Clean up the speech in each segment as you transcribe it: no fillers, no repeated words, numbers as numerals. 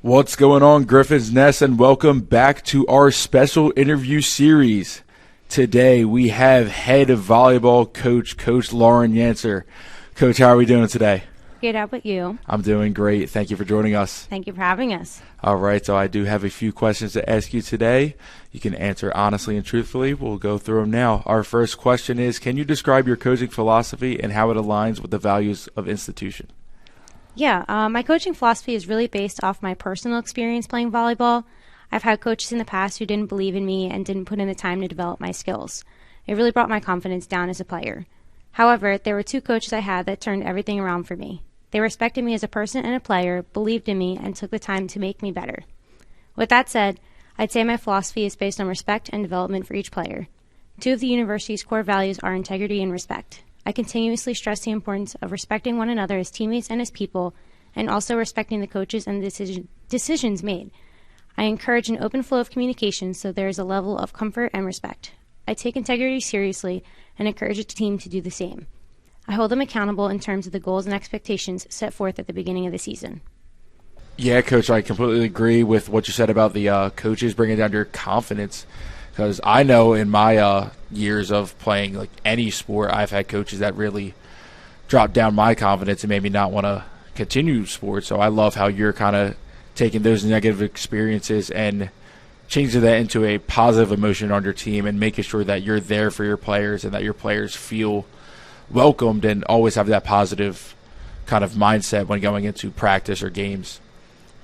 What's going on, Griffins Nest, and welcome back to our special interview series. Today we have head of volleyball Coach Lauren Yancer. Coach, how are we doing today? Good, how about you? I'm doing great. Thank you for joining us. Thank you for having us. All right, so I do have a few questions to ask you today. You can answer honestly and truthfully. We'll go through them now. Our first question is, can you describe your coaching philosophy and how it aligns with the values of institution? Yeah, my coaching philosophy is really based off my personal experience playing volleyball. I've had coaches in the past who didn't believe in me and didn't put in the time to develop my skills. It really brought my confidence down as a player. However, there were two coaches I had that turned everything around for me. They respected me as a person and a player, believed in me, and took the time to make me better. With that said, I'd say my philosophy is based on respect and development for each player. Two of the university's core values are integrity and respect. I continuously stress the importance of respecting one another as teammates and as people, and also respecting the coaches and the decisions made. I encourage an open flow of communication so there is a level of comfort and respect. I take integrity seriously and encourage the team to do the same. I hold them accountable in terms of the goals and expectations set forth at the beginning of the season. Yeah, Coach, I completely agree with what you said about the coaches bringing down your confidence. Because I know in my years of playing like any sport, I've had coaches that really dropped down my confidence and made me not want to continue sports. So I love how you're kind of taking those negative experiences and changing that into a positive emotion on your team and making sure that you're there for your players and that your players feel welcomed and always have that positive kind of mindset when going into practice or games.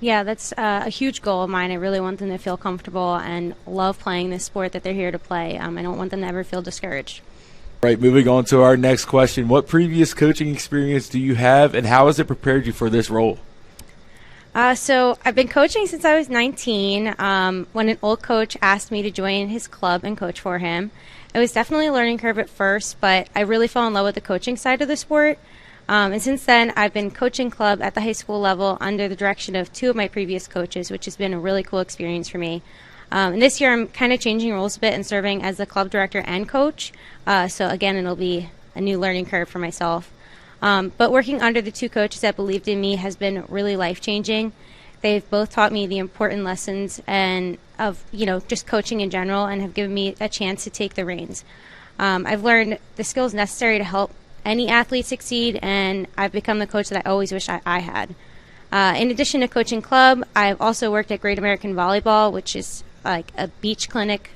Yeah, that's a huge goal of mine. I really want them to feel comfortable and love playing this sport that they're here to play. I don't want them to ever feel discouraged. Right, moving on to our next question. What previous coaching experience do you have, and how has it prepared you for this role? So I've been coaching since I was 19, when an old coach asked me to join his club and coach for him. It was definitely a learning curve at first, but I really fell in love with the coaching side of the sport. And since then, I've been coaching club at the high school level under the direction of two of my previous coaches, which has been a really cool experience for me. And this year, I'm kind of changing roles a bit and serving as the club director and coach. So again, it'll be a new learning curve for myself. But working under the two coaches that believed in me has been really life-changing. They've both taught me the important lessons and of, just coaching in general, and have given me a chance to take the reins. I've learned the skills necessary to help any athlete succeed, and I've become the coach that I always wish I had. In addition to coaching club, I've also worked at Great American Volleyball, which is like a beach clinic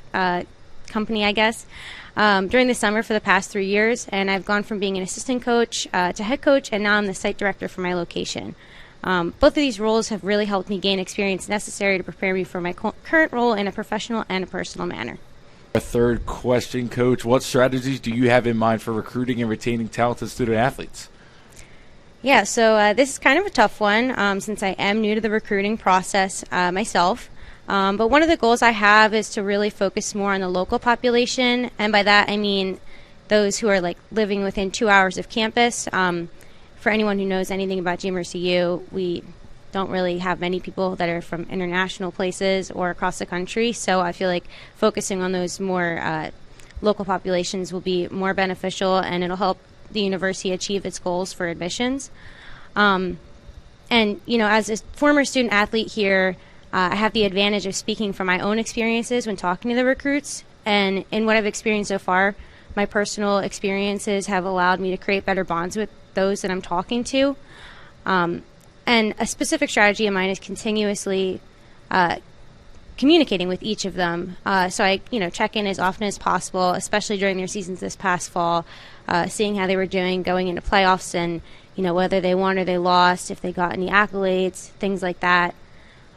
company, I guess, during the summer for the past 3 years, and I've gone from being an assistant coach to head coach, and now I'm the site director for my location. Both of these roles have really helped me gain experience necessary to prepare me for my current role in a professional and a personal manner. A third question, Coach. What strategies do you have in mind for recruiting and retaining talented student athletes? Yeah, so this is kind of a tough one since I am new to the recruiting process myself. But one of the goals I have is to really focus more on the local population, and by that I mean those who are like living within 2 hours of campus. For anyone who knows anything about GMRCU, we don't really have many people that are from international places or across the country, so I feel like focusing on those more local populations will be more beneficial, and it'll help the university achieve its goals for admissions. And as a former student athlete here, I have the advantage of speaking from my own experiences when talking to the recruits, and in what I've experienced so far, my personal experiences have allowed me to create better bonds with those that I'm talking to. And a specific strategy of mine is continuously communicating with each of them. So I, check in as often as possible, especially during their seasons this past fall, seeing how they were doing going into playoffs and, whether they won or they lost, if they got any accolades, things like that.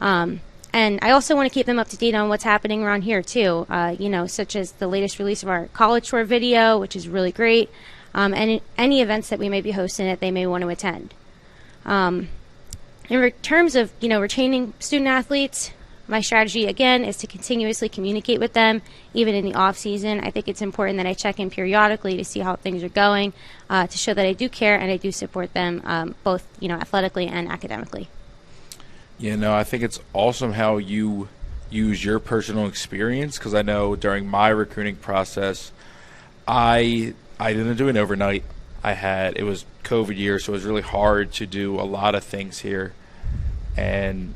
And I also want to keep them up to date on what's happening around here, too, such as the latest release of our college tour video, which is really great, and any events that we may be hosting that they may want to attend. In terms of, retaining student athletes, my strategy, again, is to continuously communicate with them, even in the off-season. I think it's important that I check in periodically to see how things are going, to show that I do care and I do support them, both, athletically and academically. I think it's awesome how you use your personal experience, because I know during my recruiting process, I didn't do it overnight. It was COVID year, so it was really hard to do a lot of things here. And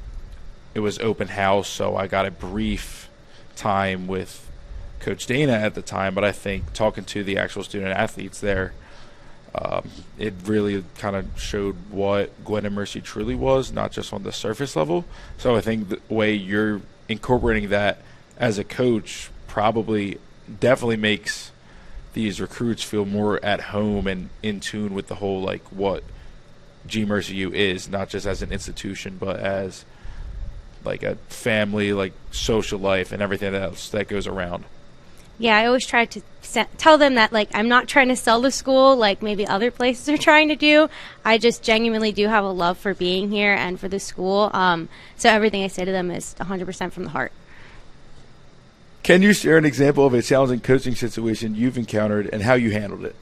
it was open house, so I got a brief time with Coach Dana at the time. But I think talking to the actual student athletes there, it really kind of showed what Gwen and Mercy truly was, not just on the surface level. So I think the way you're incorporating that as a coach probably definitely makes these recruits feel more at home and in tune with the whole, like, what G Mercy U is, not just as an institution, but as like a family, like social life and everything else that goes around. Yeah, I always try to tell them that, like, I'm not trying to sell the school like maybe other places are trying to do. I just genuinely do have a love for being here and for the school. So everything I say to them is 100% from the heart. Can you share an example of a challenging coaching situation you've encountered and how you handled it?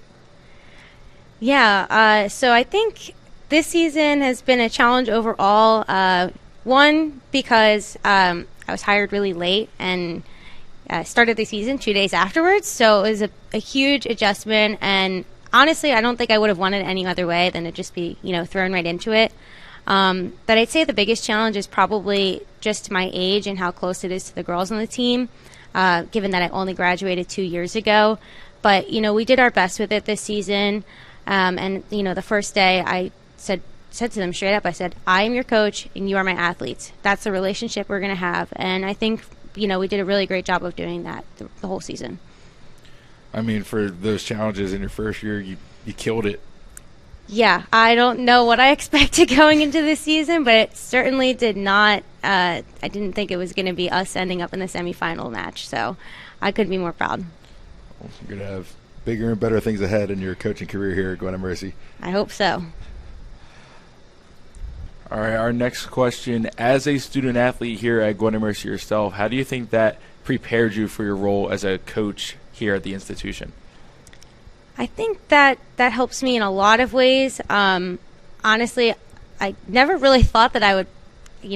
Yeah, so I think this season has been a challenge overall. One, because I was hired really late and started the season 2 days afterwards, so it was a huge adjustment, and honestly I don't think I would have won it any other way than to just be thrown right into it. But I'd say the biggest challenge is probably just my age and how close it is to the girls on the team, given that I only graduated 2 years ago. But we did our best with it this season, and the first day I said to them straight up, I said, I am your coach and you are my athletes. That's the relationship we're going to have. And I think we did a really great job of doing that the whole season. I mean, for those challenges in your first year, you killed it. Yeah, I don't know what I expected going into this season, but it certainly did not. I didn't think it was going to be us ending up in the semifinal match, so I couldn't be more proud. Well, you're going to have bigger and better things ahead in your coaching career here at Gwen and Mercy. I hope so. All right, our next question. As a student athlete here at Gwen and Mercy yourself, how do you think that prepared you for your role as a coach here at the institution? I think that helps me in a lot of ways. Honestly, I never really thought that I would,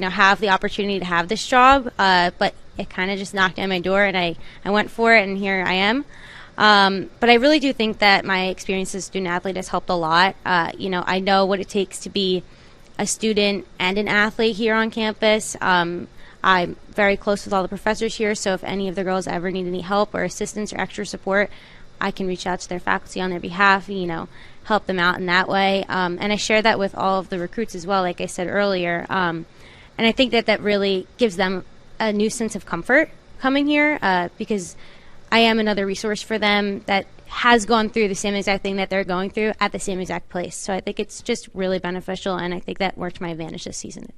have the opportunity to have this job, but it kind of just knocked on my door, and I went for it, and here I am. But I really do think that my experience as a student athlete has helped a lot. I know what it takes to be a student and an athlete here on campus. I'm very close with all the professors here, so if any of the girls ever need any help or assistance or extra support, I can reach out to their faculty on their behalf, help them out in that way. And I share that with all of the recruits as well, like I said earlier. And I think that really gives them a new sense of comfort coming here, because I am another resource for them that has gone through the same exact thing that they're going through at the same exact place. So I think it's just really beneficial, and I think that worked to my advantage this season.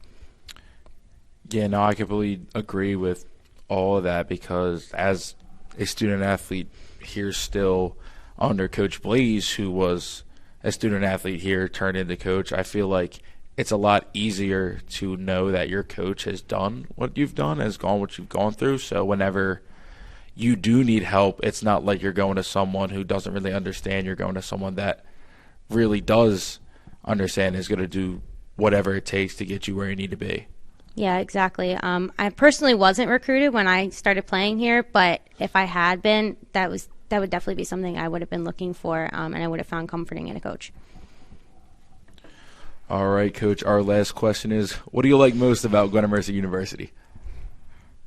Yeah, no, I completely agree with all of that, because as a student athlete here still under Coach Blaze, who was a student athlete here turned into coach, I feel like it's a lot easier to know that your coach has done what you've done, has gone what you've gone through. So whenever you do need help, it's not like you're going to someone who doesn't really understand. You're going to someone that really does understand, is going to do whatever it takes to get you where you need to be. Yeah, exactly. I personally wasn't recruited when I started playing here, but if I had been, that would definitely be something I would have been looking for, and I would have found comforting in a coach. All right, Coach, our last question is, what do you like most about Gwen and Mercy University?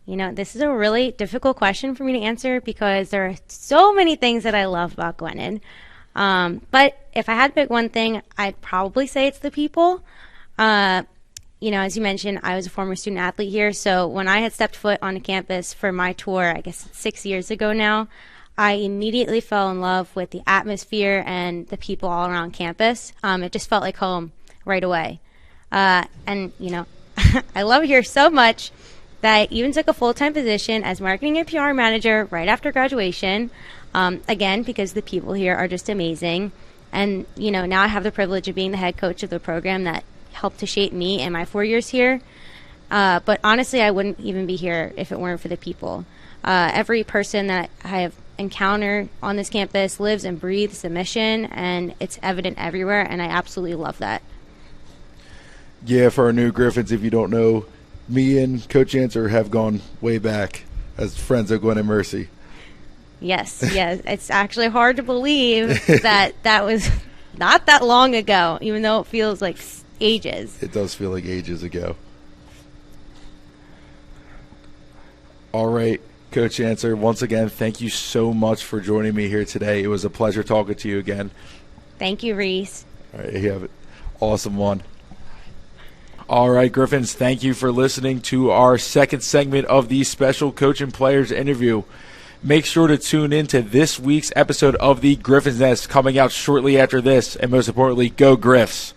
This is a really difficult question for me to answer, because there are so many things that I love about Gwenin. But if I had to pick one thing, I'd probably say it's the people. As you mentioned, I was a former student athlete here, so when I had stepped foot on campus for my tour, I guess 6 years ago now, I immediately fell in love with the atmosphere and the people all around campus. It just felt like home right away. I love it here so much that I even took a full-time position as marketing and PR manager right after graduation, again, because the people here are just amazing. And, now I have the privilege of being the head coach of the program that helped to shape me in my 4 years here. But honestly, I wouldn't even be here if it weren't for the people. Every person that I have encountered on this campus lives and breathes the mission, and it's evident everywhere, and I absolutely love that. Yeah, for our new Griffins, if you don't know, me and Coach Yancer have gone way back as friends of Gwen and Mercy. Yes, it's actually hard to believe that was not that long ago, even though it feels like ages. It does feel like ages ago. All right, Coach Yancer, once again, thank you so much for joining me here today. It was a pleasure talking to you again. Thank you, Reese. All right, you have it. Awesome one. All right, Griffins, thank you for listening to our second segment of the Special Coach and Players interview. Make sure to tune in to this week's episode of the Griffins Nest coming out shortly after this. And most importantly, go Griffs.